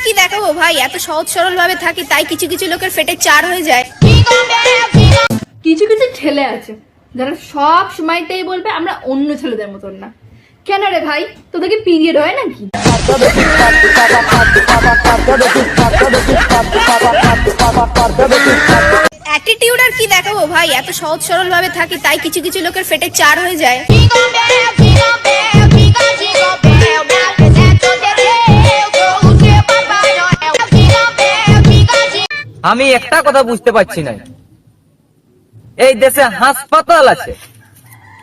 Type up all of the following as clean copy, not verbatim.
কি দেখাবো ভাই, এত সহজ সরল ভাবে থাকি তাই কিছু কিছু লোকের পেটে চার হয়ে যায়। কিছু কিছু ছেলে আছে যারা সব সময়টাই বলবে আমরা অন্য ছেলেদের মতন না। কেন রে ভাই, তোদের কি পিরিয়ড হয় নাকি? অ্যাটিটিউড আর কি দেখাবো ভাই, এত সহজ সরল ভাবে থাকি তাই কিছু কিছু লোকের পেটে চার হয়ে যায়। আমি একটা কথা বুঝতে পারছি না, এই দেশে হাসপাতাল আছে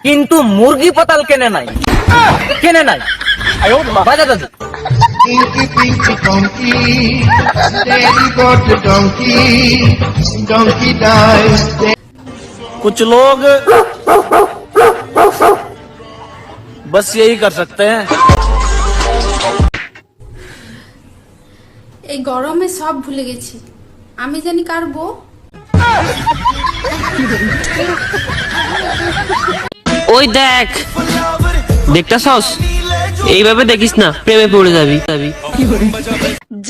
কিন্তু মুরগি পাতাল কেনে নাই, কেনে নাই। বাজা দাদু Pinky, pinky, donkey, daddy got the donkey, donkey dies. कुछ लोग बस यही कर सकते हैं। এই গরমে সব ভুলে গেছি, আমি জানি কার বউ। ওই দেখ, দেখতাছস? এইভাবে দেখিস না, প্রেমে পড়ে যাবি।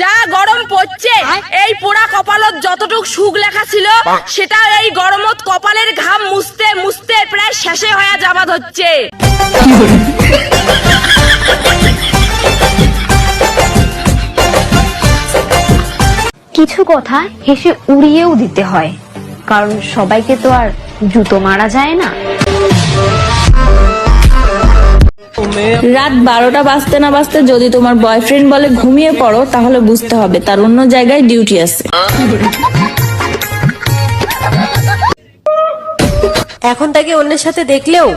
যা গরম পড়ছে, এই পোড়া কপালত যতটুক সুখ লেখা ছিল সেটা এই গরমত কপালের ঘাম মুছতে মুছতে প্রায় শেষে হয়ে যাবা ধরছে। কিছু কথা হেসে উড়িয়েও দিতে হয়, কারণ সবাইকে তো আর জুতো মারা যায় না। রাত 12টা বাজতে না বাজতে যদি তোমার বয়ফ্রেন্ড বলে ঘুমিয়ে পড়ো, তাহলে বুঝতে হবে তার অন্য জায়গায় ডিউটি আছে। এখন তাকে অন্যের সাথে দেখলেও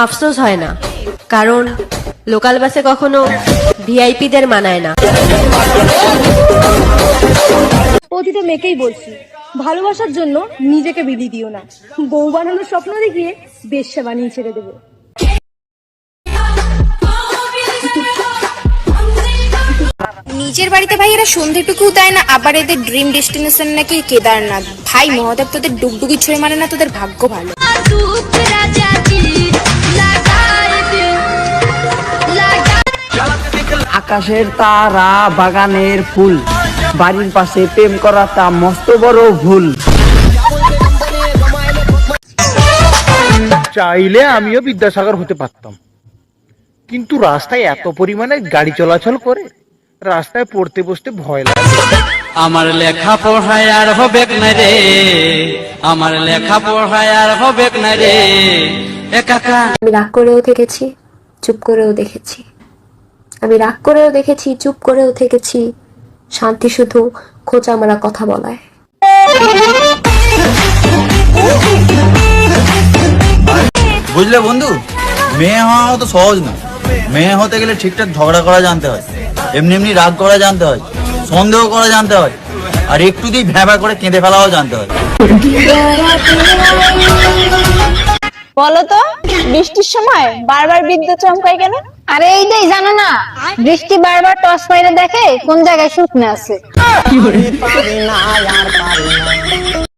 আফসোস হয় না, কারণ লোকাল বাসে কখনো ভিআইপিদের মানায় না। প্রতিটা মেয়েকেই বলছি, ভালোবাসার জন্য নিজেকে বিলি দিও না। বউ বানানোর স্বপ্ন দেখিয়ে বেশ্যা বানিয়ে ছেড়ে দেবো। নিজের বাড়িতে ভাই এরা সন্ধেটুকু দেয় না, আবার এদের ড্রিম ডেস্টিনেশন নাকি কেদারনাথ। ভাই মহাদেব তোদের ডুগডুগি ছুঁড়ে মারে না, তোদের ভাগ্য ভালো। আকাশের তারা, বাগানের ফুল, বাড়ির পাশে প্রেম করা তা মস্ত বড় ভুল। চাইলে আমিও বিদ্যাসাগর হতে পারতাম, কিন্তু রাস্তায় এত পরিমাণে গাড়ি চলাচল করে রাস্তায় পড়তে বসতে ভয় লাগে। আমার লেখা পড়ায় আর হবে না রে, আমার লেখা পড়ায় আর হবে না রে। আমি রাগ করেও থেকেছি, চুপ করেও দেখেছি। আমি রাগ করেও দেখেছি, চুপ করেও থেকেছি। শান্তি শুধু খোঁচা মারা কথা বলায়। বুঝলে বন্ধু, মেয়ে হওয়া তো সহজ না। মেয়ে হতে গেলে ঠিকঠাক ঝগড়া করা জানতে হয়, এমনি এমনি রাগ করা জানতে হয়, সন্দেহ করা জানতে হয়, আর একটু দিয়ে ভ্যাবা করে কেঁদে ফেলাও জানতে হয়। বলো তো, বৃষ্টির সময় বারবার বিদ্যুৎ চমকায় কেন? আরে এইটাই জানো না, বৃষ্টি বারবার টস মাইরে দেখে কোন জায়গায় শুকনো আছে।